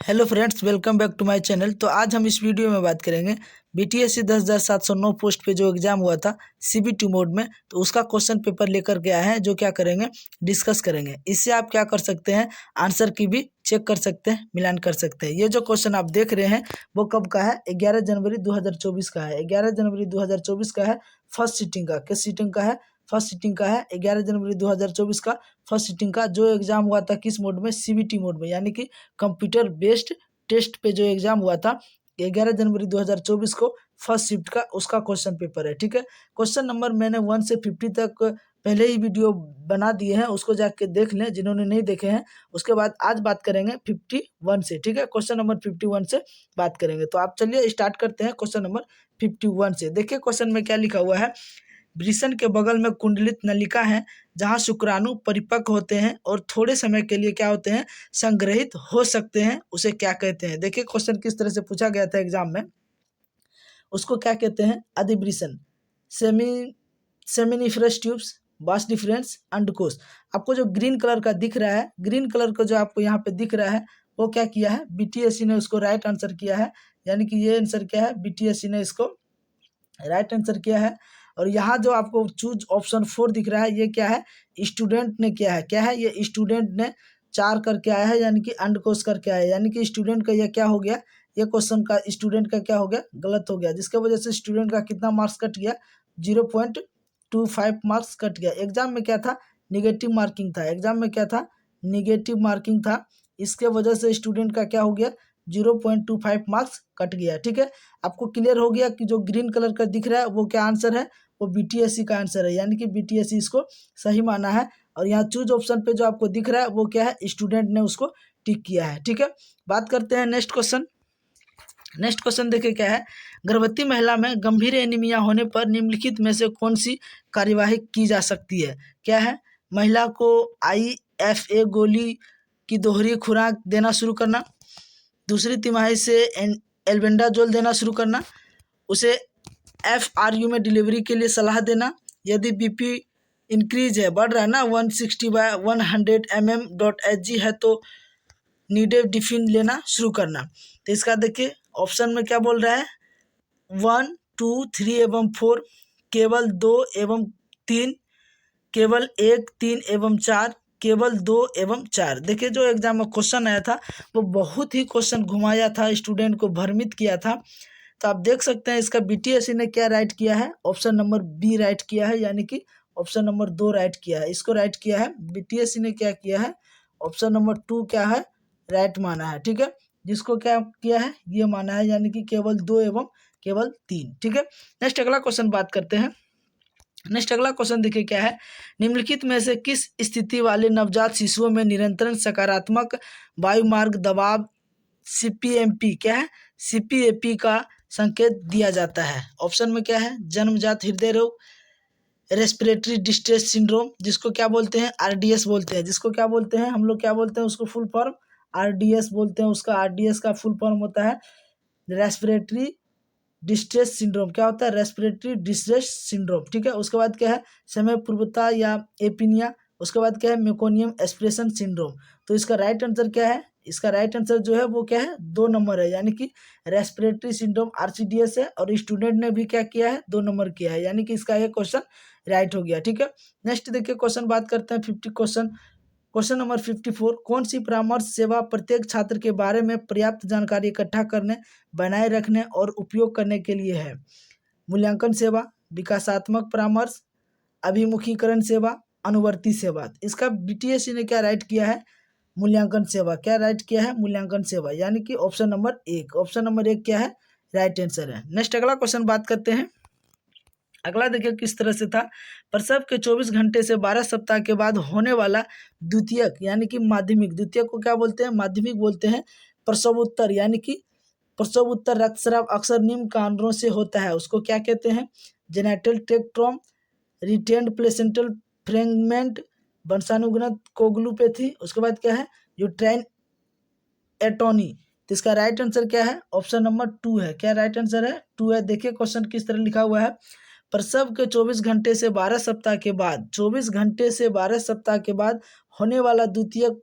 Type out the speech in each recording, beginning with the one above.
Hello friends, welcome back to my channel. तो आज हम इस वीडियो में बात करेंगे बीटीएससी 10,709 पोस्ट पे जो एग्ज़ाम हुआ था सीबीटी मोड में, तो उसका क्वेश्चन पेपर लेकर के आए हैं, जो क्या करेंगे डिस्कस करेंगे। इससे आप क्या कर सकते हैं, आंसर की भी चेक कर सकते हैं, मिलान कर सकते हैं। ये जो क्वेश्चन आप देख रहे हैं वो कब का है, 11 जनवरी 2024 का है। 11 जनवरी 2024 का है, फर्स्ट सीटिंग का। किस सीटिंग का है? फर्स्ट सीटिंग का है। 11 जनवरी 2024 का फर्स्ट सीटिंग का जो एग्जाम हुआ था किस मोड में, सीबीटी मोड में, यानी कि कंप्यूटर बेस्ड टेस्ट पे जो एग्जाम हुआ था 11 जनवरी 2024 को, फर्स्ट शिफ्ट का, उसका क्वेश्चन पेपर है। ठीक है, क्वेश्चन नंबर मैंने 1 से 50 तक पहले ही वीडियो बना दिए हैं, उसको जाके देख लें जिन्होंने नहीं देखे हैं। उसके बाद आज बात करेंगे 51 से। ठीक है, क्वेश्चन नंबर 51 से बात करेंगे। तो आप चलिए स्टार्ट करते हैं क्वेश्चन नंबर 51 से। देखिए क्वेश्चन में क्या लिखा हुआ है। वृषण के बगल में कुंडलित नलिका है, जहां शुक्राणु परिपक्व होते हैं और थोड़े समय के लिए क्या होते हैं, संग्रहित हो सकते हैं, उसे क्या कहते हैं। देखिए क्वेश्चन किस तरह से पूछा गया था एग्जाम में। उसको क्या कहते हैं, अधिवृषण, सेमी सेमिनिफरस ट्यूब्स, बास डिफरेंस, अंडकोश। आपको जो ग्रीन कलर का दिख रहा है, ग्रीन कलर का जो आपको यहाँ पे दिख रहा है, वो क्या किया है, बीटीएससी ने उसको राइट आंसर किया है। यानी कि ये आंसर क्या है, बीटीएससी ने इसको राइट आंसर किया है। और यहाँ जो आपको चूज ऑप्शन 4 दिख रहा है, ये क्या है, स्टूडेंट ने किया है। क्या है ये, स्टूडेंट ने 4 करके आया है, यानी कि अंडकोश करके आया है। यानी कि स्टूडेंट का ये क्या हो गया, ये क्वेश्चन का स्टूडेंट का क्या हो गया, गलत हो गया, जिसके वजह से स्टूडेंट का कितना मार्क्स कट गया, 0.25 मार्क्स कट गया। एग्जाम में क्या था, निगेटिव मार्किंग था। एग्जाम में क्या था, निगेटिव मार्किंग था। इसके वजह से स्टूडेंट का क्या हो गया, 0.25 मार्क्स कट गया। ठीक है, आपको क्लियर हो गया कि जो ग्रीन कलर का दिख रहा है वो क्या आंसर है, वो बीटीएससी का आंसर है। यानी कि बीटीएससी इसको सही माना है। और यहाँ चूज ऑप्शन पे जो आपको दिख रहा है वो क्या है, स्टूडेंट ने उसको टिक किया है। ठीक है, बात करते हैं नेक्स्ट क्वेश्चन। नेक्स्ट क्वेश्चन देखिए क्या है। गर्भवती महिला में गंभीर एनीमिया होने पर निम्नलिखित में से कौन सी कार्यवाही की जा सकती है। क्या है, महिला को IFA गोली की दोहरी खुराक देना शुरू करना, दूसरी तिमाही से एल्बेंडाजोल देना शुरू करना, उसे FRU में डिलीवरी के लिए सलाह देना, यदि BP इंक्रीज है, बढ़ रहा है ना, 160/100 mm.Hg है, तो नीडेफिन लेना शुरू करना। तो इसका देखिए ऑप्शन में क्या बोल रहा है, 1, 2, 3 एवं 4, केवल 2 एवं 3, केवल 1, 3 एवं 4, केवल 2 एवं 4। देखिए जो एग्जाम में क्वेश्चन आया था वो बहुत ही क्वेश्चन घुमाया था, स्टूडेंट को भ्रमित किया था। तो आप देख सकते हैं इसका बीटीएससी ने क्या राइट किया है, ऑप्शन नंबर बी राइट किया है, यानी कि ऑप्शन नंबर 2 राइट किया है। इसको राइट किया है बीटीएससी ने, क्या किया है, ऑप्शन नंबर 2 क्या है, राइट माना है। ठीक है, जिसको क्या किया है, ये माना है, यानी कि केवल 2 एवं केवल 3। ठीक है, नेक्स्ट अगला क्वेश्चन बात करते हैं। नेक्स्ट अगला क्वेश्चन देखिए क्या है। निम्नलिखित में से किस स्थिति वाले नवजात शिशुओं में निरंतर सकारात्मक वायुमार्ग दबाव CPMP, क्या है, CPAP का संकेत दिया जाता है। ऑप्शन में क्या है, जन्मजात हृदय रोग, रेस्पिरेटरी डिस्ट्रेस सिंड्रोम, जिसको क्या बोलते हैं, RDS बोलते हैं, जिसको क्या बोलते हैं हम लोग, क्या बोलते हैं उसको, फुल फॉर्म RDS बोलते हैं। उसका RDS का फुल फॉर्म होता है रेस्पिरेटरी डिस्ट्रेस सिंड्रोम। क्या होता है, रेस्पिरेटरी डिस्ट्रेस सिंड्रोम। ठीक है, उसके बाद क्या है, समय पूर्वता या एपिनिया। उसके बाद क्या है, मेकोनियम एस्पिरेशन सिंड्रोम। तो इसका राइट आंसर क्या है, इसका राइट आंसर जो है वो क्या है, 2 नंबर है, यानी कि रेस्पिरेटरी सिंड्रोम RCDS है। और स्टूडेंट ने भी क्या किया है, 2 नंबर किया है, यानी कि इसका ये क्वेश्चन राइट हो गया। ठीक है, नेक्स्ट देखिए क्वेश्चन बात करते हैं 50 क्वेश्चन। क्वेश्चन नंबर 54, कौन सी परामर्श सेवा प्रत्येक छात्र के बारे में पर्याप्त जानकारी इकट्ठा करने, बनाए रखने और उपयोग करने के लिए है। मूल्यांकन सेवा, विकासात्मक परामर्श, अभिमुखीकरण सेवा, अनुवर्ती सेवा। इसका बीटीएससी ने क्या राइट किया है, मूल्यांकन सेवा। क्या राइट किया है, मूल्यांकन सेवा, यानी कि ऑप्शन नंबर 1। ऑप्शन नंबर 1 क्या है, राइट आंसर है। नेक्स्ट अगला क्वेश्चन बात करते हैं। अगला देखिए किस तरह से था। प्रसव के 24 घंटे से 12 सप्ताह के बाद होने वाला द्वितीयक, यानी कि माध्यमिक, द्वितीयक को क्या बोलते हैं, माध्यमिक बोलते हैं। प्रसवोत्तर, यानी कि प्रसवोत्तर रक्तस्राव अक्सर निम्न कारणों से होता है, उसको क्या कहते हैं, जेनेटल टेक्ट्रोम, रिटेन्ड प्लेसेंटल फ्रेगमेंट, वंशानुगत कोगुलोपैथी। उसके बाद क्या है, यूट्राइन एटोनी। तो इसका राइट आंसर क्या है, ऑप्शन नंबर 2 है। क्या राइट आंसर है, 2 है। देखिए क्वेश्चन किस तरह लिखा हुआ है। प्रसव के 24 घंटे से 12 सप्ताह के बाद, 24 घंटे से 12 सप्ताह के बाद होने वाला द्वितीयक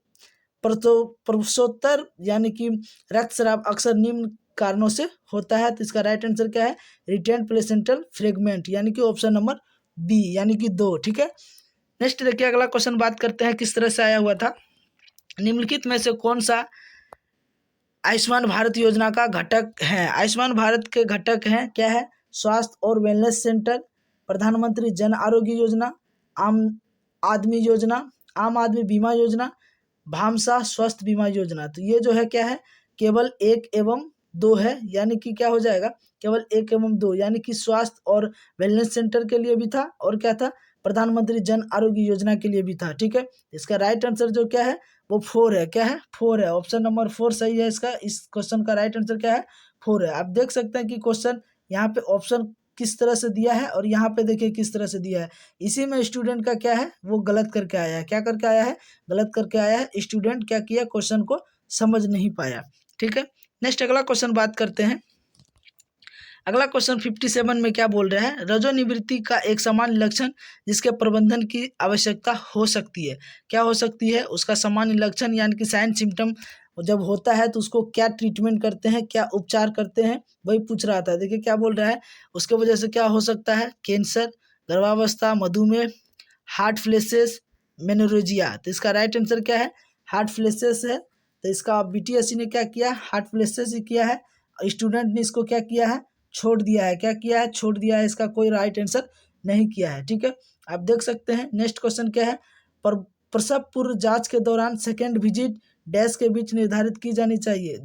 प्रसवोत्तर यानी कि रक्तस्राव अक्सर निम्न कारणों से होता है। तो इसका राइट आंसर क्या है? रिटेंड प्लेसेंटल फ्रेगमेंट, यानी कि ऑप्शन नंबर बी, यानी कि 2। ठीक है, नेक्स्ट देखिए अगला क्वेश्चन बात करते हैं किस तरह से आया हुआ था। निम्नलिखित में से कौन सा आयुष्मान भारत योजना का घटक है? आयुष्मान भारत के घटक हैं क्या है? स्वास्थ्य और वेलनेस सेंटर, प्रधानमंत्री जन आरोग्य योजना, आम आदमी योजना, आम आदमी बीमा योजना, भामसा स्वास्थ्य बीमा योजना। तो ये जो है क्या है? केवल 1 एवं 2 है, यानी कि क्या हो जाएगा? केवल 1 एवं 2, यानी कि स्वास्थ्य और वेलनेस सेंटर के लिए भी था और क्या था? प्रधानमंत्री जन आरोग्य योजना के लिए भी था। ठीक है, इसका राइट आंसर जो क्या है वो 4 है। क्या है? 4 है, ऑप्शन नंबर 4 सही है इसका। इस क्वेश्चन का राइट आंसर क्या है? 4 है। आप देख सकते हैं कि क्वेश्चन यहाँ पे ऑप्शन किस तरह से दिया है और यहाँ पे देखिए किस तरह से दिया है। इसी में स्टूडेंट का क्या है वो गलत करके आया है। क्या करके आया है? गलत करके आया है। स्टूडेंट क्या किया? क्वेश्चन को समझ नहीं पाया। ठीक है, नेक्स्ट अगला क्वेश्चन बात करते हैं। अगला क्वेश्चन 57 में क्या बोल रहे हैं? रजोनिवृत्ति का एक सामान्य लक्षण जिसके प्रबंधन की आवश्यकता हो सकती है, क्या हो सकती है? उसका सामान्य लक्षण यानी कि साइन सिम्टम जब होता है तो उसको क्या ट्रीटमेंट करते हैं, क्या उपचार करते हैं, वही पूछ रहा था। देखिए क्या बोल रहा है, उसके वजह से क्या हो सकता है? कैंसर, गर्भावस्था, मधुमेह, हार्ट फ्लेसेस, मेनोरेजिया। तो इसका राइट आंसर क्या है? हार्ट फ्लेसेस है। तो इसका बीटीएससी ने क्या किया? हार्ट फ्लेसेस ही किया है। स्टूडेंट ने इसको क्या किया है? छोड़ दिया है। क्या किया है? छोड़ दिया है। इसका कोई राइट आंसर नहीं किया है। ठीक है, आप देख सकते हैं। नेक्स्ट क्वेश्चन क्या है? प्रसव पूर्व जांच के दौरान सेकेंड विजिट डैश के बीच निर्धारित की जानी चाहिए।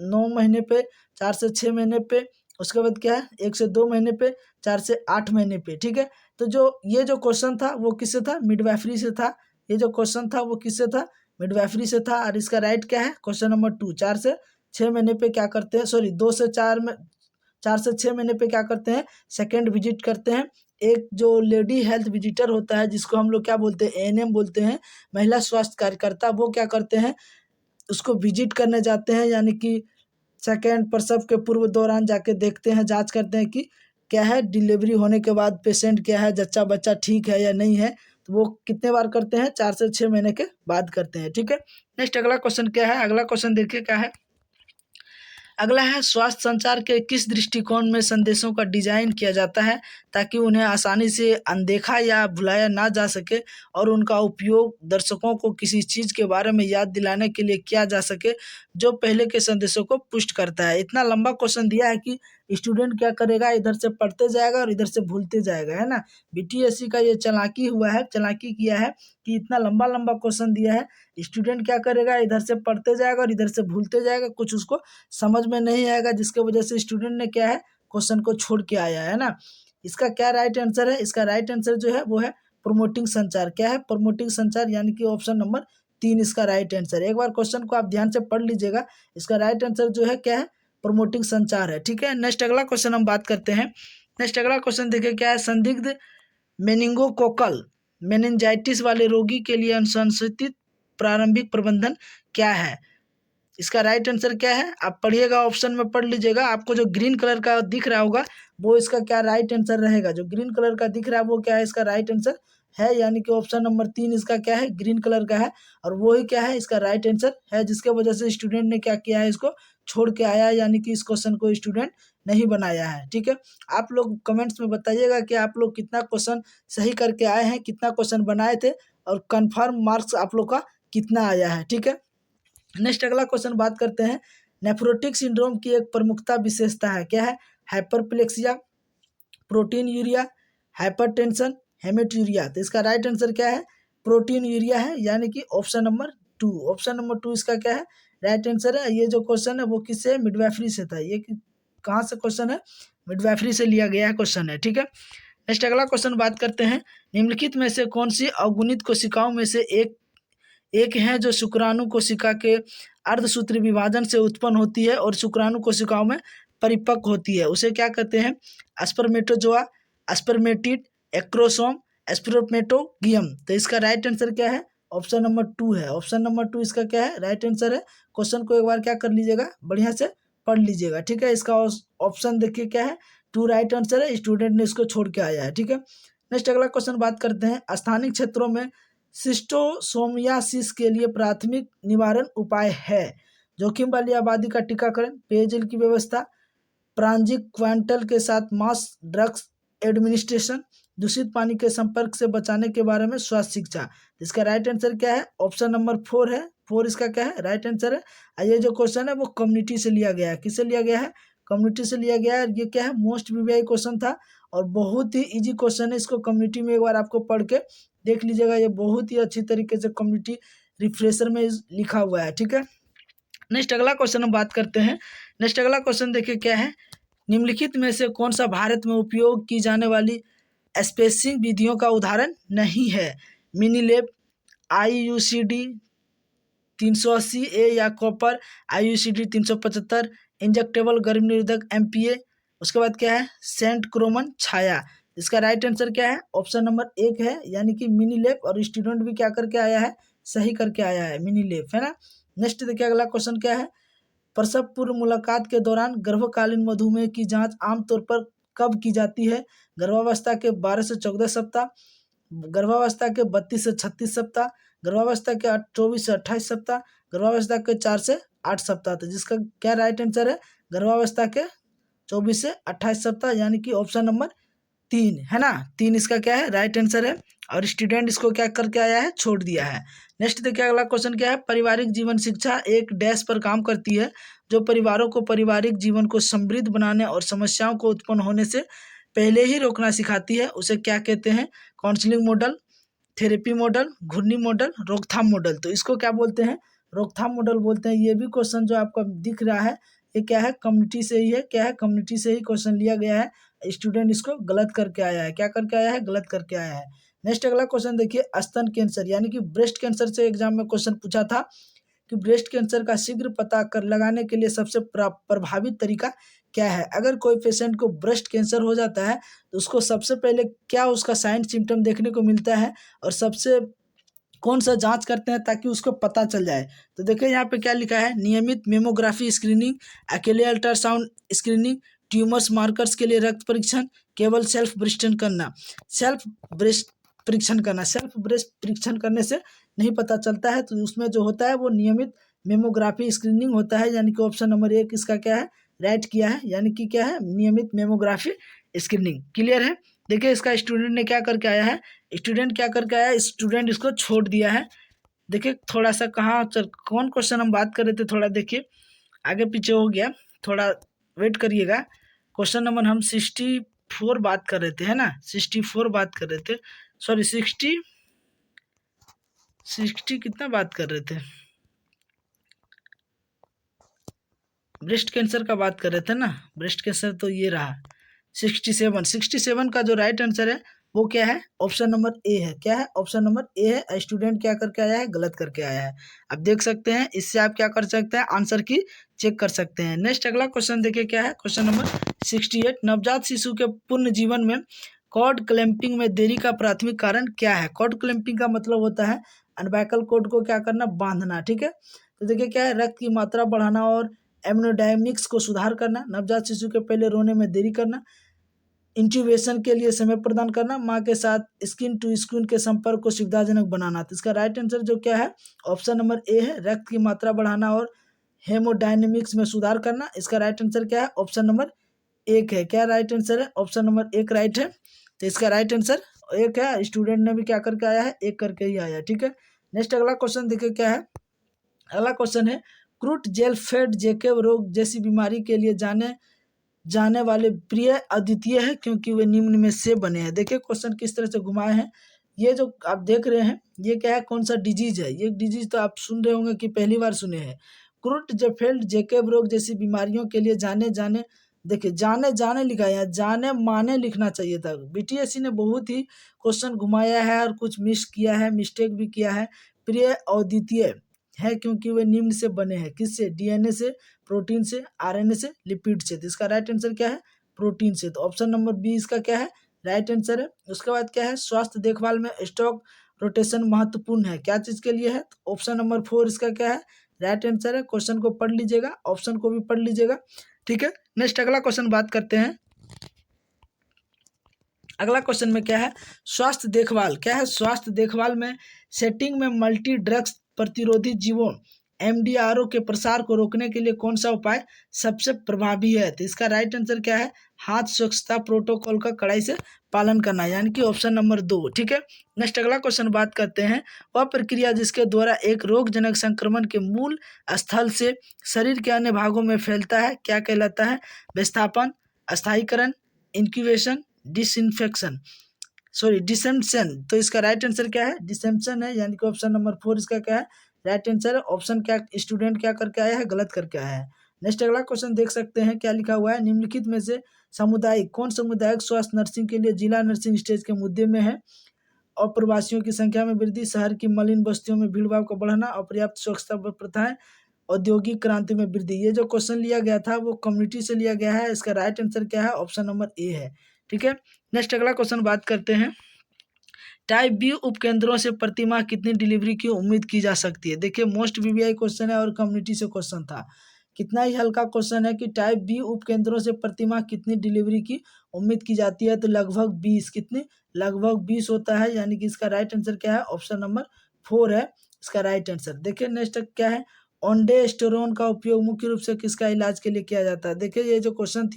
9 महीने पे, 4 से 6 महीने पे, उसके बाद क्या है? 1 से 2 महीने पे, 4 से 8 महीने पे। ठीक है, तो ये जो क्वेश्चन था वो किससे था? मिडवाइफरी से था। ये जो क्वेश्चन था वो किससे था? मिडवाइफरी से था। और इसका राइट क्या है? क्वेश्चन नंबर 2, 4 से 6 महीने पे क्या करते हैं? सॉरी, 2 से 4 में, 4 से 6 महीने पे क्या करते हैं? सेकेंड विजिट करते हैं। एक जो लेडी हेल्थ विजिटर होता है जिसको हम लोग क्या बोलते हैं? एएनएम बोलते हैं, महिला स्वास्थ्य कार्यकर्ता। वो क्या करते हैं? उसको विजिट करने जाते हैं, यानी कि सेकेंड प्रसव के पूर्व दौरान जाके देखते हैं, जांच करते हैं कि क्या है, डिलीवरी होने के बाद पेशेंट क्या है, जच्चा बच्चा ठीक है या नहीं है। तो वो कितने बार करते हैं? 4 से 6 महीने के बाद करते हैं। ठीक है, नेक्स्ट अगला क्वेश्चन क्या है? अगला क्वेश्चन देखिए क्या है। अगला है, स्वास्थ्य संचार के किस दृष्टिकोण में संदेशों का डिजाइन किया जाता है ताकि उन्हें आसानी से अनदेखा या भुलाया ना जा सके और उनका उपयोग दर्शकों को किसी चीज़ के बारे में याद दिलाने के लिए किया जा सके जो पहले के संदेशों को पुष्ट करता है। इतना लंबा क्वेश्चन दिया है कि स्टूडेंट क्या करेगा? इधर से पढ़ते जाएगा और इधर से भूलते जाएगा, है ना। बीटीएससी का ये चालाकी हुआ है, चालाकी किया है कि इतना लंबा लंबा क्वेश्चन दिया है। स्टूडेंट क्या करेगा? इधर से पढ़ते जाएगा और इधर से भूलते जाएगा, कुछ उसको समझ में नहीं आएगा, जिसके वजह से स्टूडेंट ने क्या है, क्वेश्चन को छोड़ के आया है ना। इसका क्या राइट आंसर है? इसका राइट आंसर जो है वो है प्रमोटिंग संचार। क्या है? प्रमोटिंग संचार, यानी कि ऑप्शन नंबर 3 इसका राइट आंसर है। एक बार क्वेश्चन को आप ध्यान से पढ़ लीजिएगा। इसका राइट आंसर जो है क्या है? प्रमोटिंग संचार है। ठीक है, नेक्स्ट अगला क्वेश्चन हम बात करते हैं। नेक्स्ट अगला क्वेश्चन देखिए क्या है। संदिग्ध मेनिंगोकोकल मेनिंजाइटिस वाले रोगी के लिए अनुशंसित प्रारंभिक प्रबंधन क्या है? इसका राइट आंसर क्या है? आप पढ़िएगा, ऑप्शन में पढ़ लीजिएगा। आपको जो ग्रीन कलर का दिख रहा होगा वो इसका क्या राइट आंसर रहेगा? जो ग्रीन कलर का दिख रहा है वो क्या है? इसका राइट आंसर है, यानी कि ऑप्शन नंबर 3 इसका क्या है? ग्रीन कलर का है। और वो ही क्या है? इसका राइट आंसर है, जिसके वजह से स्टूडेंट ने क्या किया है? इसको छोड़ के आया है, यानी कि इस क्वेश्चन को स्टूडेंट नहीं बनाया है। ठीक है, आप लोग कमेंट्स में बताइएगा कि आप लोग कितना क्वेश्चन सही करके आए हैं, कितना क्वेश्चन बनाए थे और कन्फर्म मार्क्स आप लोग का कितना आया है। ठीक है, नेक्स्ट अगला क्वेश्चन बात करते हैं। नेफ्रोटिक सिंड्रोम की एक प्रमुखता विशेषता है, क्या है? हाइपरप्लेक्सिया, प्रोटीन यूरिया, हाइपरटेंशन, हेमेटूरिया। तो इसका राइट आंसर क्या है? प्रोटीन यूरिया है, यानी कि ऑप्शन नंबर 2। ऑप्शन नंबर 2 इसका क्या है? राइट आंसर है। ये जो क्वेश्चन है वो किससे? मिडवाइफरी से था। ये कहाँ से क्वेश्चन है? मिडवाइफरी से लिया गया है क्वेश्चन है। ठीक है, नेक्स्ट अगला क्वेश्चन बात करते हैं। निम्नलिखित में से कौन सी अगुणित कोशिकाओं में से एक है जो शुक्राणु कोशिका के अर्धसूत्री विभाजन से उत्पन्न होती है और शुक्राणु कोशिकाओं में परिपक्व होती है? उसे क्या कहते हैं? Spermatozoa, spermatid, acrosome, spermatogonium. तो इसका राइट आंसर क्या है? ऑप्शन नंबर 2 है। ऑप्शन नंबर 2 इसका क्या है? राइट आंसर है। क्वेश्चन को एक बार क्या कर लीजिएगा? बढ़िया से पढ़ लीजिएगा। ठीक है, इसका ऑप्शन देखिए क्या है? 2 राइट आंसर है। स्टूडेंट ने इसको छोड़ के आया है। ठीक है, नेक्स्ट अगला क्वेश्चन बात करते हैं। स्थानिक क्षेत्रों में शिस्टोसोमियासिस के लिए प्राथमिक निवारण उपाय है? जोखिम वाली आबादी का टीकाकरण, पेयजल की व्यवस्था, प्रांजिक क्वांटल के साथ मास ड्रग्स एडमिनिस्ट्रेशन, दूषित पानी के संपर्क से बचाने के बारे में स्वास्थ्य शिक्षा। इसका राइट आंसर क्या है? ऑप्शन नंबर 4 है। 4 इसका क्या है? राइट आंसर है। ये जो क्वेश्चन है वो कम्युनिटी से लिया गया है। किससे लिया गया है? कम्युनिटी से लिया गया है। ये क्या है? मोस्ट वीवीआई क्वेश्चन था और बहुत ही इजी क्वेश्चन है। इसको कम्युनिटी में एक बार आपको पढ़ के देख लीजिएगा। ये बहुत ही अच्छी तरीके से कम्युनिटी रिफ्रेशर में लिखा हुआ है। ठीक है, नेक्स्ट अगला क्वेश्चन हम बात करते हैं। नेक्स्ट अगला क्वेश्चन देखिए क्या है? निम्नलिखित में से कौन सा भारत में उपयोग की जाने वाली स्पेसिंग विधियों का उदाहरण नहीं है? मिनीलेब, IUCD 380A या कॉपर IUCD 375, इंजेक्टेबल गर्म निरोधक MPA, उसके बाद क्या है? सेंट क्रोमन छाया। इसका राइट आंसर क्या है? ऑप्शन नंबर 1 है, यानी कि मिनीलेब। और स्टूडेंट भी क्या करके आया है? सही करके आया है, मिनीलेब, है ना। नेक्स्ट देखिए अगला क्वेश्चन क्या है? प्रसव पूर्व मुलाकात के दौरान गर्भकालीन मधुमेह की जांच आमतौर पर कब की जाती है? गर्भावस्था के 12 से 14 सप्ताह, गर्भावस्था के 32 से 36 सप्ताह, गर्भावस्था के 24 से 28 सप्ताह, गर्भावस्था के 4 से 8 सप्ताह। तो जिसका क्या राइट आंसर है? गर्भावस्था के 24 से 28 सप्ताह, यानी कि ऑप्शन नंबर 3 है ना। 3 इसका क्या है? राइट आंसर है। और स्टूडेंट इसको क्या करके आया है? छोड़ दिया है। नेक्स्ट देखिए अगला क्वेश्चन क्या है? पारिवारिक जीवन शिक्षा एक डैश पर काम करती है जो परिवारों को पारिवारिक जीवन को समृद्ध बनाने और समस्याओं को उत्पन्न होने से पहले ही रोकना सिखाती है। उसे क्या कहते हैं? काउंसलिंग मॉडल, थेरेपी मॉडल, घूर्णी मॉडल, रोकथाम मॉडल। तो इसको क्या बोलते हैं? रोकथाम मॉडल बोलते हैं। ये भी क्वेश्चन जो आपका दिख रहा है ये क्या है? कम्युनिटी से ही है। क्या है? कम्युनिटी से ही क्वेश्चन लिया गया है। स्टूडेंट इसको गलत करके आया है। क्या करके आया है? गलत करके आया है। नेक्स्ट अगला क्वेश्चन देखिए, स्तन कैंसर यानी कि ब्रेस्ट कैंसर से एग्जाम में क्वेश्चन पूछा था कि ब्रेस्ट कैंसर का शीघ्र पता कर लगाने के लिए सबसे प्रभावी तरीका क्या है? अगर कोई पेशेंट को ब्रेस्ट कैंसर हो जाता है तो उसको सबसे पहले क्या उसका साइन सिम्टम देखने को मिलता है और सबसे कौन सा जांच करते हैं ताकि उसको पता चल जाए? तो देखिए यहाँ पे क्या लिखा है? नियमित मेमोग्राफी स्क्रीनिंग, अकेले अल्ट्रासाउंड स्क्रीनिंग, ट्यूमर्स मार्कर्स के लिए रक्त परीक्षण, केवल सेल्फ ब्रेस्ट करना। सेल्फ ब्रेस्ट परीक्षण करना, सेल्फ ब्रेस्ट परीक्षण करने से नहीं पता चलता है, तो उसमें जो होता है वो नियमित मेमोग्राफी स्क्रीनिंग होता है, यानी कि ऑप्शन नंबर 1 इसका क्या है? राइट किया है, यानी कि क्या है? नियमित मेमोग्राफी स्क्रीनिंग। क्लियर है? देखिए इसका स्टूडेंट ने क्या करके आया है? स्टूडेंट क्या करके आया है? स्टूडेंट इसको छोड़ दिया है। देखिए थोड़ा सा कौन क्वेश्चन हम बात कर रहे थे, थोड़ा देखिए आगे पीछे हो गया, थोड़ा वेट करिएगा। क्वेश्चन नंबर हम 64 बात कर रहे थे, है ना। 64 बात कर रहे थे, सॉरी 60 कितना बात कर रहे थे? ब्रेस्ट कैंसर का बात कर रहे थे ना। ब्रेस्ट कैंसर तो ये रहा 67 का जो राइट आंसर है वो क्या है? ऑप्शन नंबर ए है। क्या है? ऑप्शन नंबर ए है। स्टूडेंट क्या करके आया है? गलत करके आया है। अब देख सकते हैं, इससे आप क्या कर सकते हैं? आंसर की चेक कर सकते हैं। नेक्स्ट अगला क्वेश्चन देखिए क्या है? क्वेश्चन नंबर 68, नवजात शिशु के पूर्ण जीवन में कॉर्ड क्लैंपिंग में देरी का प्राथमिक कारण क्या है? कॉर्ड क्लैंपिंग का मतलब होता है अम्बिलिकल कॉर्ड को क्या करना? बांधना। ठीक है, तो देखिए क्या है? रक्त की मात्रा बढ़ाना और एमोनोडायनेमिक्स को सुधार करना, नवजात शिशु के पहले रोने में देरी करना, इंट्यूबेशन के लिए समय प्रदान करना, माँ के साथ स्किन टू स्किन के संपर्क को सुविधाजनक बनाना। तो इसका राइट आंसर जो क्या है? ऑप्शन नंबर ए है, रक्त की मात्रा बढ़ाना और हेमोडायनेमिक्स में सुधार करना। इसका राइट आंसर क्या है? ऑप्शन नंबर 1 है। क्या राइट आंसर है? ऑप्शन नंबर 1 राइट है। तो इसका राइट आंसर 1 है। स्टूडेंट ने भी क्या करके आया है? 1 करके ही आया। ठीक है, नेक्स्ट अगला क्वेश्चन देखिए क्या है? अगला क्वेश्चन है, क्रूट जेल फेड जेकेब रोग जैसी बीमारी के लिए जाने वाले प्रिय अद्वितीय है क्योंकि वे निम्न में से बने हैं। देखिए क्वेश्चन किस तरह से घुमाए हैं। ये जो आप देख रहे हैं ये क्या है? कौन सा डिजीज है? ये डिजीज तो आप सुन रहे होंगे कि पहली बार सुने हैं। क्रूट-जेफेल्ड जेकेब रोग जैसी बीमारियों के लिए देखिए जाने लिखा है, जाने माने लिखना चाहिए था। बीटीएससी ने बहुत ही क्वेश्चन घुमाया है और कुछ मिस किया है, मिस्टेक भी किया है। प्रिय अद्वितीय है क्योंकि वे निम्न से बने हैं। किससे? डीएनए से, प्रोटीन से, आरएनए से, लिपिड से। तो इसका राइट आंसर क्या है? प्रोटीन से। तो ऑप्शन नंबर बी इसका क्या है? राइट आंसर है। उसके बाद क्या है? स्वास्थ्य देखभाल में स्टॉक रोटेशन महत्वपूर्ण है, क्या चीज के लिए है? तो ऑप्शन नंबर 4 इसका क्या है? राइट आंसर है। क्वेश्चन को पढ़ लीजिएगा, ऑप्शन को भी पढ़ लीजिएगा। ठीक है, नेक्स्ट अगला क्वेश्चन बात करते हैं। अगला क्वेश्चन में क्या है, स्वास्थ्य देखभाल क्या है, स्वास्थ्य देखभाल में सेटिंग में मल्टी ड्रग्स प्रतिरोधी जीवों एमडीआरओ के प्रसार को रोकने के लिए कौन सा उपाय सबसे प्रभावी है? तो इसका राइट आंसर क्या है, हाथ स्वच्छता प्रोटोकॉल का कड़ाई से पालन करना, यानी कि ऑप्शन नंबर 2। ठीक है, नेक्स्ट अगला क्वेश्चन बात करते हैं, वह प्रक्रिया जिसके द्वारा एक रोगजनक संक्रमण के मूल स्थल से शरीर के अन्य भागों में फैलता है क्या कहलाता है? विस्थापन, अस्थायीकरण, इंक्यूबेशन, डिसेम्पशन। तो इसका राइट आंसर क्या है, डिसेम्पशन है, यानी कि ऑप्शन नंबर 4 इसका क्या है, राइट आंसर है। ऑप्शन क्या स्टूडेंट क्या करके आया है, गलत करके आया है। नेक्स्ट अगला क्वेश्चन देख सकते हैं क्या लिखा हुआ है, निम्नलिखित में से सामुदायिक कौन सामुदायिक स्वास्थ्य नर्सिंग के लिए जिला नर्सिंग स्टेज के मुद्दे में है? अप्रवासियों की संख्या में वृद्धि, शहर की मलिन बस्तियों में भीड़ भाड़ का बढ़ना, अपर्याप्त स्वच्छता प्रथाएं, औद्योगिक क्रांति में वृद्धि। ये जो क्वेश्चन लिया गया था वो कम्युनिटी से लिया गया है। इसका राइट आंसर क्या है, ऑप्शन नंबर ए है। ठीक है, नेक्स्ट अगला क्वेश्चन बात करते हैं, टाइप बी उपकेंद्रों से प्रतिमाह कितनी डिलीवरी की उम्मीद की जा सकती है? देखिए मोस्ट वीवीआई क्वेश्चन है और कम्युनिटी से क्वेश्चन था, कितना ही हल्का क्वेश्चन है कि टाइप बी उपकेंद्रों से प्रतिमाह कितनी डिलीवरी की उम्मीद की जाती है? तो लगभग 20, कितनी, लगभग 20 होता है, यानी कि इसका राइट आंसर क्या है, ऑप्शन नंबर 4 है इसका राइट आंसर। देखिए नेक्स्ट क्या है, ओंडेस्टेरोन का उपयोग मुख्य रूप से किसका इलाज के लिए किया जाता है? देखिए ये जो क्वेश्चन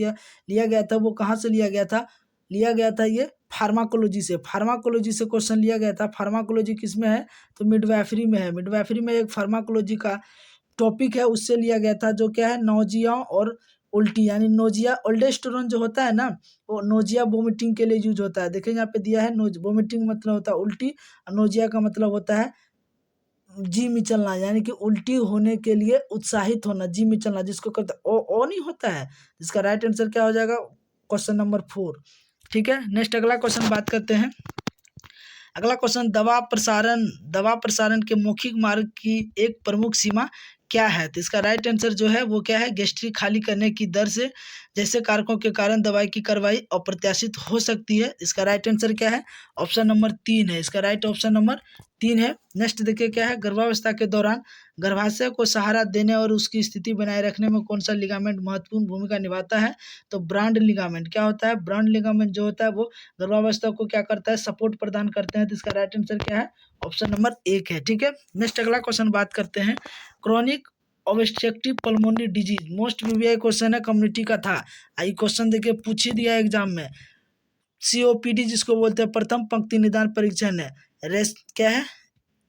लिया गया था वो कहाँ से लिया गया था ये फार्माकोलॉजी से क्वेश्चन लिया गया था। फार्माकोलॉजी किस में है, तो मिडवाइफरी में है। मिडवाइफरी में एक फार्माकोलॉजी का टॉपिक है, उससे लिया गया था, जो क्या है, नोजिया और उल्टी, यानी नोजिया, ओल्डेस्टेरोन जो होता है ना, वो नोजिया वोमिटिंग के लिए यूज होता है। देखिए यहाँ पे दिया है, वोमिटिंग मतलब होता है उल्टी, और नोजिया का मतलब होता है जी मिचलना, यानी कि उल्टी होने के लिए उत्साहित होना, जी मिचलना जिसको करता ओ नहीं होता है। जिसका राइट आंसर क्या हो जाएगा, क्वेश्चन नंबर 4। ठीक है, नेक्स्ट अगला क्वेश्चन बात करते हैं। अगला क्वेश्चन, दवा प्रसारण के मौखिक मार्ग की एक प्रमुख सीमा क्या है? तो इसका राइट आंसर जो है वो क्या है, गैस्ट्रिक खाली करने की दर से जैसे कारकों के कारण दवाई की कार्रवाई अप्रत्याशित हो सकती है। इसका राइट आंसर क्या है, ऑप्शन नंबर 3 है। इसका राइट ऑप्शन नंबर 3 है। नेक्स्ट देखिए क्या है, गर्भावस्था के दौरान गर्भाशय को सहारा देने और उसकी स्थिति बनाए रखने में कौन सा लिगामेंट महत्वपूर्ण भूमिका निभाता है? तो ब्रांड लिगामेंट। क्या होता है, ब्रांड लिगामेंट जो होता है वो गर्भावस्था को क्या करता है, सपोर्ट प्रदान करते हैं। तो इसका राइट आंसर क्या है, ऑप्शन नंबर 1 है। ठीक है, नेक्स्ट अगला क्वेश्चन बात करते हैं, chronic obstructive pulmonary disease, most VVI question है, कम्युनिटी का था। आई क्वेश्चन देखिए पूछ ही दिया एग्जाम में। सीओपीडी जिसको बोलते हैं, प्रथम पंक्ति निदान परीक्षण है। रेस्ट क्या है,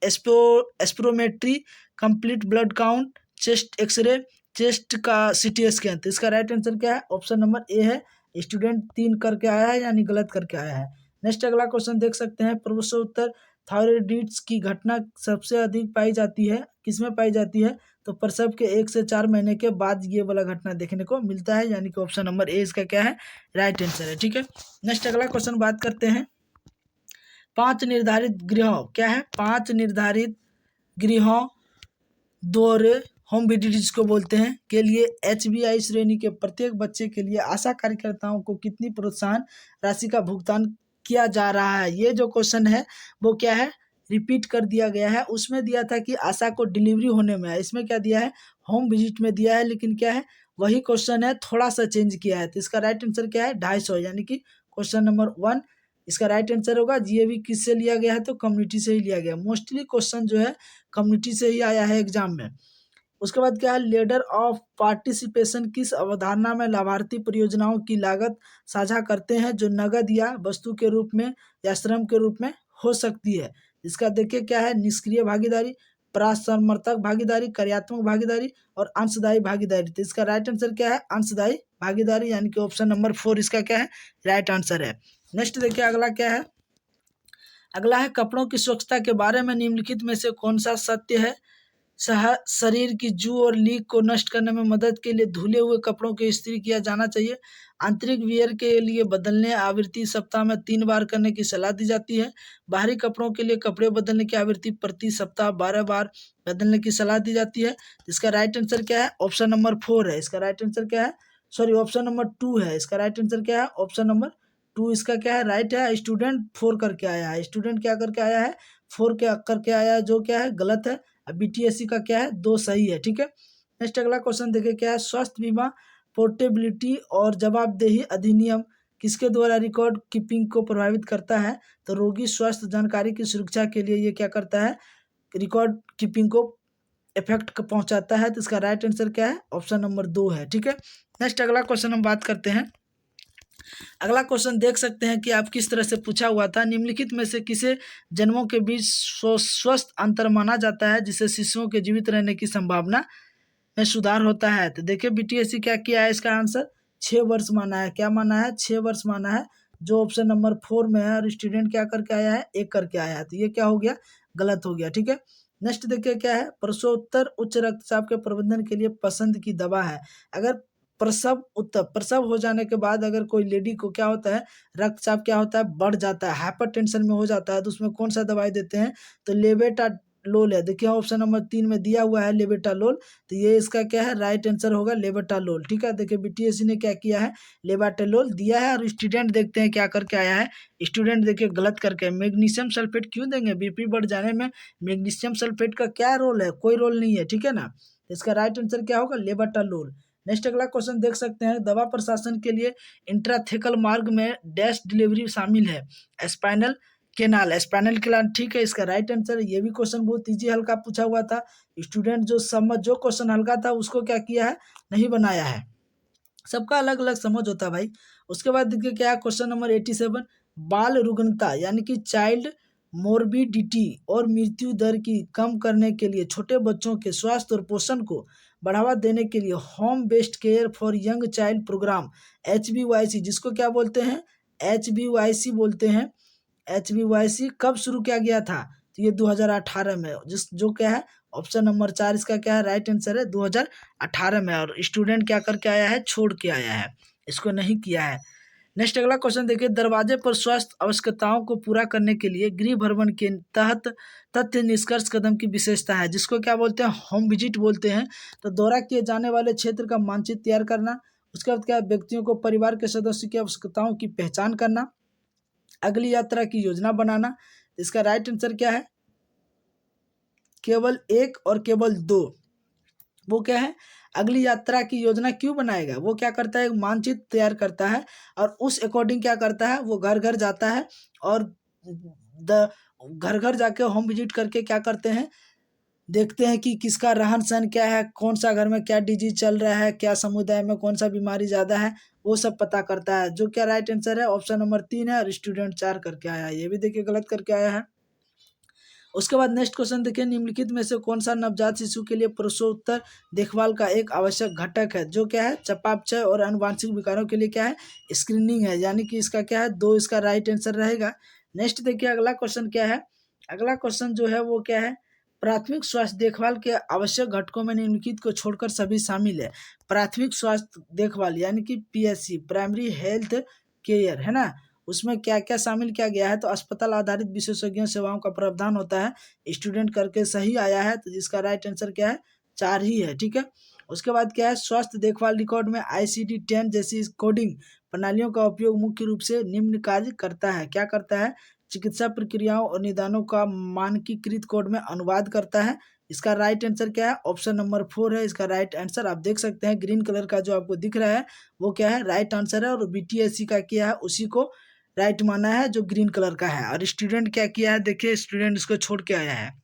spirometry, complete blood count, chest X ray, chest का सीटी स्कैन। तो इसका राइट आंसर क्या है, ऑप्शन नंबर ए है। स्टूडेंट 3 करके आया है, यानी गलत करके आया है। नेक्स्ट अगला क्वेश्चन देख सकते हैं, प्रसवोत्तर थायराइडिट्स की घटना सबसे अधिक पाई जाती है, किसमें पाई जाती है? तो प्रसव के 1 से 4 महीने के बाद ये वाला घटना देखने को मिलता है, यानी कि ऑप्शन नंबर ए इसका क्या है, राइट आंसर है। ठीक है, नेक्स्ट अगला क्वेश्चन बात करते हैं, 5 निर्धारित गृहों क्या है, 5 निर्धारित गृहों दौरे होम विजिट जिसको बोलते हैं के लिए HBI श्रेणी के प्रत्येक बच्चे के लिए आशा कार्यकर्ताओं को कितनी प्रोत्साहन राशि का भुगतान किया जा रहा है? ये जो क्वेश्चन है वो क्या है, रिपीट कर दिया गया है। उसमें दिया था कि आशा को डिलीवरी होने में है, इसमें क्या दिया है, होम विजिट में दिया है, लेकिन क्या है वही क्वेश्चन है, थोड़ा सा चेंज किया है। तो इसका राइट आंसर क्या है, 250, यानी कि क्वेश्चन नंबर 1 इसका राइट आंसर होगा। ये भी किससे लिया गया है, तो कम्युनिटी से ही लिया गया। मोस्टली क्वेश्चन जो है कम्युनिटी से ही आया है एग्जाम में। उसके बाद क्या है, लेडर ऑफ पार्टिसिपेशन किस अवधारणा में लाभार्थी परियोजनाओं की लागत साझा करते हैं जो नगद या वस्तु के रूप में या श्रम के रूप में हो सकती है? इसका देखिए क्या है, निष्क्रिय भागीदारी, परासमर्थक भागीदारी, कार्यात्मक भागीदारी और अंशदायी भागीदारी। तो इसका राइट आंसर क्या है, अंशदायी भागीदारी, यानी कि ऑप्शन नंबर 4 इसका क्या है, राइट आंसर है। नेक्स्ट देखिए अगला क्या है, अगला है कपड़ों की स्वच्छता के बारे में निम्नलिखित में से कौन सा सत्य है? शरीर की जू और लीक को नष्ट करने में मदद के लिए धुले हुए कपड़ों को इस्त्री किया जाना चाहिए। आंतरिक वियर के लिए बदलने आवृत्ति सप्ताह में 3 बार करने की सलाह दी जाती है। बाहरी कपड़ों के लिए कपड़े बदलने की आवृत्ति प्रति सप्ताह 12 बार बदलने की सलाह दी जाती है। इसका राइट आंसर क्या है, ऑप्शन नंबर 4 है। इसका राइट आंसर क्या है, सॉरी ऑप्शन नंबर 2 है। इसका राइट आंसर क्या है, ऑप्शन नंबर 2 इसका क्या है, राइट है। स्टूडेंट 4 करके आया है, स्टूडेंट क्या करके आया है, 4 क्या करके आया है, जो क्या है गलत है। BTSC का क्या है, 2 सही है। ठीक है, नेक्स्ट अगला क्वेश्चन देखिए क्या है, स्वास्थ्य बीमा पोर्टेबिलिटी और जवाबदेही अधिनियम किसके द्वारा रिकॉर्ड कीपिंग को प्रभावित करता है? तो रोगी स्वास्थ्य जानकारी की सुरक्षा के लिए ये क्या करता है? रिकॉर्ड कीपिंग को इफेक्ट पहुंचाता है। तो इसका राइट आंसर क्या है? ऑप्शन नंबर 2 है। ठीक है, नेक्स्ट अगला क्वेश्चन हम बात करते हैं। अगला क्वेश्चन देख सकते हैं कि आप किस तरह से पूछा हुआ था। निम्नलिखित में से किसे जन्मों के बीच स्वस्थ अंतर माना जाता है जिससे शिशुओं के जीवित रहने की संभावना में सुधार होता है? तो देखिए बीटीएससी क्या किया है, इसका आंसर 6 वर्ष माना है। क्या माना है? 6 वर्ष माना है, जो ऑप्शन नंबर 4 में है। और स्टूडेंट क्या करके आया है? 1 करके आया है। तो ये क्या हो गया? गलत हो गया। ठीक है, नेक्स्ट देखिए क्या है। प्रसवोत्तर उच्च रक्तचाप के प्रबंधन के लिए पसंद की दवा है। अगर प्रसव हो जाने के बाद अगर कोई लेडी को क्या होता है, रक्तचाप क्या होता है? बढ़ जाता है, हाइपरटेंशन में हो जाता है, तो उसमें कौन सा दवाई देते हैं? तो लेबेटालोल है। देखिए ऑप्शन नंबर 3 में दिया हुआ है लेबेटालोल। तो ये इसका क्या है? राइट आंसर होगा लेबेटालोल। ठीक है, देखिए बीटीएससी ने क्या किया है? लेबेटालोल दिया है। और स्टूडेंट देखते हैं क्या करके आया है। स्टूडेंट देखिए गलत करके, मैग्नीशियम सल्फेट क्यों देंगे? बीपी बढ़ जाने में मैग्नीशियम सल्फेट का क्या रोल है? कोई रोल नहीं है। ठीक है ना, इसका राइट आंसर क्या होगा? लेबेटालोल। नेक्स्ट अगला क्वेश्चन देख सकते हैं। दवा प्रशासन के लिए इंट्राथेकल मार्ग में डैश डिलीवरी शामिल है? Spinal canal. स्पाइनल केनाल ठीक है, इसका राइट आंसर है। ये भी क्वेश्चन बहुत इजी हल्का पूछा हुआ था। स्टूडेंट जो क्वेश्चन हल्का था उसको क्या किया है? नहीं बनाया है। सबका अलग अलग समझ होता है भाई। उसके बाद देखिए क्या है, क्वेश्चन नंबर 87। बाल रुग्णता यानी कि चाइल्ड मोर्बिडिटी और मृत्यु दर की कम करने के लिए छोटे बच्चों के स्वास्थ्य और पोषण को बढ़ावा देने के लिए home based care for young child programme HBYC, जिसको क्या बोलते हैं? HBYC बोलते हैं। HBYC कब शुरू किया गया था? तो ये 2018 में, जो क्या है? ऑप्शन नंबर 4 इसका क्या है? राइट आंसर है 2018 में। और स्टूडेंट क्या करके आया है? छोड़ के आया है, इसको नहीं किया है। नेक्स्ट अगला क्वेश्चन देखिए। दरवाजे पर स्वास्थ्य आवश्यकताओं को पूरा करने के लिए गृह भ्रमण के तहत तथ्य निष्कर्ष कदम की विशेषता है, जिसको क्या बोलते हैं? होम विजिट बोलते हैं। तो दौरा किए जाने वाले क्षेत्र का मानचित्र तैयार करना। उसके बाद क्या है? व्यक्तियों को परिवार के सदस्यों की आवश्यकताओं की पहचान करना, अगली यात्रा की योजना बनाना। इसका राइट आंसर क्या है? केवल 1 और केवल 2। वो क्या है? अगली यात्रा की योजना क्यों बनाएगा? वो क्या करता है? एक मानचित्र तैयार करता है और उस अकॉर्डिंग क्या करता है? वो घर घर जाता है और घर घर जाके होम विजिट करके क्या करते हैं? देखते हैं कि किसका रहन सहन क्या है, कौन सा घर में क्या डिजीज चल रहा है, क्या समुदाय में कौन सा बीमारी ज़्यादा है, वो सब पता करता है। जो क्या राइट आंसर है? ऑप्शन नंबर 3 है। और स्टूडेंट 4 करके आया है, ये भी देखिए गलत करके आया है। उसके बाद नेक्स्ट क्वेश्चन देखिए। निम्नलिखित में से कौन सा नवजात शिशु के लिए प्रसवोत्तर देखभाल का एक आवश्यक घटक है? जो क्या है? चयापचय और आनुवंशिक विकारों के लिए क्या है? स्क्रीनिंग है, यानी कि इसका क्या है? 2 इसका राइट आंसर रहेगा। नेक्स्ट देखिए अगला क्वेश्चन क्या है। अगला क्वेश्चन जो है वो क्या है? प्राथमिक स्वास्थ्य देखभाल के आवश्यक घटकों में निम्नलिखित को छोड़कर सभी शामिल है। प्राथमिक स्वास्थ्य देखभाल यानी कि PHC, प्राइमरी हेल्थ केयर, है ना, उसमें क्या क्या शामिल किया गया है? तो अस्पताल आधारित विशेषज्ञ सेवाओं का प्रावधान होता है। स्टूडेंट करके सही आया है, तो जिसका राइट आंसर क्या है? 4 ही है। ठीक है, उसके बाद क्या है? स्वास्थ्य देखभाल रिकॉर्ड में ICD-10 जैसी कोडिंग प्रणालियों का उपयोग मुख्य रूप से निम्न कार्य करता है। क्या करता है? चिकित्सा प्रक्रियाओं और निदानों का मानकीकृत कोड में अनुवाद करता है। इसका राइट आंसर क्या है? ऑप्शन नंबर 4 है इसका राइट आंसर। आप देख सकते हैं ग्रीन कलर का जो आपको दिख रहा है वो क्या है? राइट आंसर है। और BTSC का क्या है? उसी को राइट माना है जो ग्रीन कलर का है। और स्टूडेंट क्या किया है? देखिए स्टूडेंट इसको छोड़ के आया है।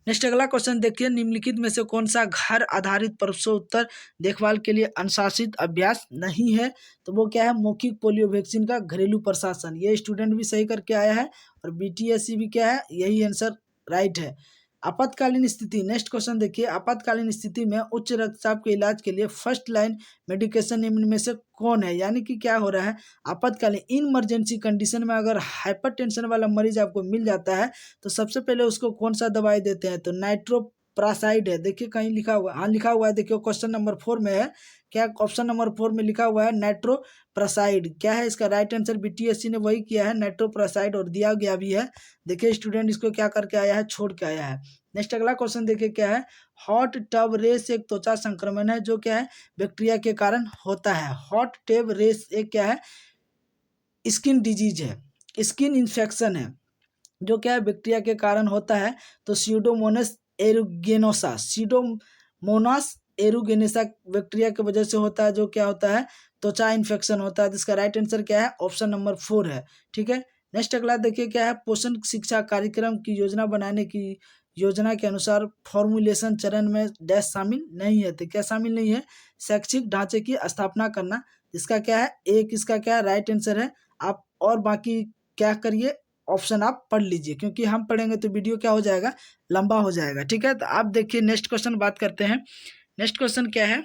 नेक्स्ट अगला क्वेश्चन देखिए। निम्नलिखित में से कौन सा घर आधारित प्रसवोत्तर देखभाल के लिए अनुशासित अभ्यास नहीं है? तो वो क्या है? मौखिक पोलियो वैक्सीन का घरेलू प्रशासन। ये स्टूडेंट भी सही करके आया है और BTSC भी क्या है? यही आंसर राइट है। आपातकालीन स्थिति। नेक्स्ट क्वेश्चन देखिए। आपातकालीन स्थिति में उच्च रक्तचाप के इलाज के लिए फर्स्ट लाइन मेडिकेशन निम्न में से कौन है? यानी कि क्या हो रहा है? आपातकालीन इमरजेंसी कंडीशन में अगर हाइपरटेंशन वाला मरीज आपको मिल जाता है तो सबसे पहले उसको कौन सा दवाई देते हैं? तो नाइट्रोप्रासाइड है। देखिए कहीं लिखा हुआ, हाँ लिखा हुआ है, देखिए क्वेश्चन नंबर 4 में है। क्या ऑप्शन नंबर 4 में लिखा हुआ है नाइट्रोप्रासाइड? क्या है इसका राइट आंसर? BTSC ने वही किया है नाइट्रोप्रासाइड, और दिया गया भी है। देखिए स्टूडेंट इसको क्या करके आया है? छोड़ के आया है। नेक्स्ट अगला क्वेश्चन देखिए क्या है। हॉट टब रेस एक त्वचा संक्रमण है जो क्या है? बैक्टीरिया के कारण होता है। हॉट टब रेस एक क्या है? स्किन डिजीज है, स्किन इन्फेक्शन है, जो क्या है? बैक्टीरिया के कारण होता है। तो सीडोमोनास एरुगिनोसा बैक्टीरिया की वजह से होता है, जो क्या होता है? त्वचा इन्फेक्शन होता है। तो इसका राइट आंसर क्या है? ऑप्शन नंबर 4 है। ठीक है, नेक्स्ट अगला देखिए क्या है, पोषण शिक्षा कार्यक्रम की योजना बनाने की योजना के अनुसार फॉर्मुलेशन चरण में डैश शामिल नहीं है। तो क्या शामिल नहीं है? शैक्षिक ढांचे की स्थापना करना। इसका क्या है? एक इसका क्या राइट आंसर है। आप और बाकी क्या करिए, ऑप्शन आप पढ़ लीजिए, क्योंकि हम पढ़ेंगे तो वीडियो क्या हो जाएगा, लंबा हो जाएगा। ठीक है, तो आप देखिए नेक्स्ट क्वेश्चन बात करते हैं। नेक्स्ट क्वेश्चन क्या है,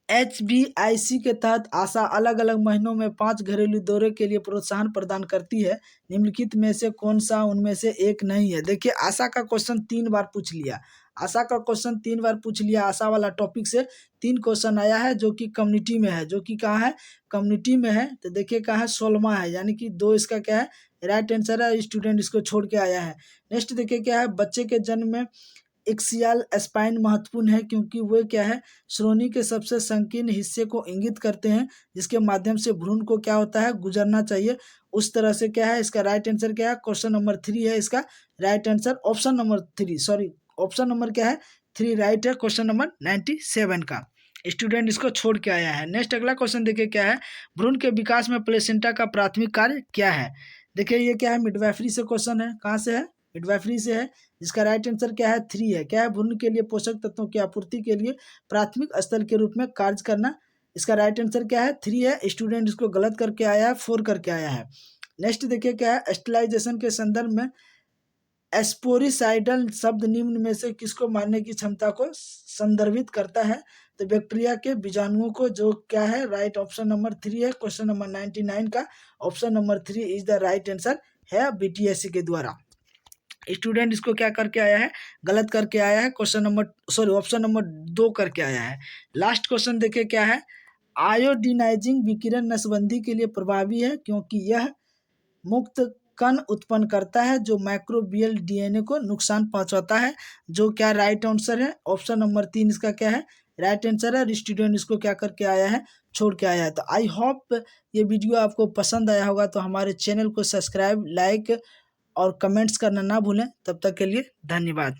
HBIC के तहत आशा अलग अलग महीनों में 5 घरेलू दौरे के लिए प्रोत्साहन प्रदान करती है, निम्नलिखित में से कौन सा उनमें से एक नहीं है। देखिए आशा का क्वेश्चन 3 बार पूछ लिया, आशा का क्वेश्चन 3 बार पूछ लिया। आशा वाला टॉपिक से 3 क्वेश्चन आया है, जो कि कम्युनिटी में है, जो कि कहाँ है, कम्युनिटी में है। तो देखिए कहाँ है, 16वां है, यानी कि 2 इसका क्या है, राइट आंसर है। स्टूडेंट इसको छोड़ के आया है। नेक्स्ट देखिए क्या है, बच्चे के जन्म में एक्सियल स्पाइन महत्वपूर्ण है, क्योंकि वे क्या है, श्रोणि के सबसे संकीर्ण हिस्से को इंगित करते हैं, जिसके माध्यम से भ्रूण को क्या होता है, गुजरना चाहिए। उस तरह से क्या है, इसका राइट आंसर क्या है, क्वेश्चन नंबर 3 है इसका right answer. Option number 3, sorry option number क्या है, 3 राइट है, क्वेश्चन नंबर 97 का। स्टूडेंट इसको छोड़ के आया है। नेक्स्ट अगला क्वेश्चन देखिए क्या है, भ्रूण के विकास में प्लेसेंटा का प्राथमिक कार्य क्या है। देखिए ये क्या है, मिडवाइफरी से क्वेश्चन है। कहाँ से है, मिडवाइफरी से है। जिसका राइट आंसर क्या है, 3 है। क्या है, भ्रूण के लिए पोषक तत्वों की आपूर्ति के लिए प्राथमिक स्थल के रूप में कार्य करना। इसका राइट आंसर क्या है, 3 है। स्टूडेंट इसको गलत करके आया है, 4 करके आया है। नेक्स्ट देखिए क्या है, स्टेलाइजेशन के संदर्भ में एस्पोरिसाइडल शब्द निम्न में से किसको मारने की क्षमता को संदर्भित करता है। तो बैक्टीरिया के बीजाणुओं को, जो क्या है, राइट ऑप्शन नंबर 3 है, क्वेश्चन नंबर 99 का। Option number 3 is the right answer है BTSC के द्वारा। स्टूडेंट इसको क्या करके आया है, गलत करके आया है, question number sorry option number 2 करके आया है। लास्ट क्वेश्चन देखिए क्या है, आयोडीनाइजिंग विकिरण नसबंदी के लिए प्रभावी है, क्योंकि यह मुक्त कण उत्पन्न करता है जो माइक्रोबियल DNA को नुकसान पहुंचाता है। जो क्या राइट आंसर है, ऑप्शन नंबर 3 इसका क्या है, राइट आंसर है। स्टूडेंट इसको क्या करके आया है, छोड़ के आया है। तो आई होप ये वीडियो आपको पसंद आया होगा। तो हमारे चैनल को सब्सक्राइब, लाइक और कमेंट्स करना ना भूलें। तब तक के लिए धन्यवाद।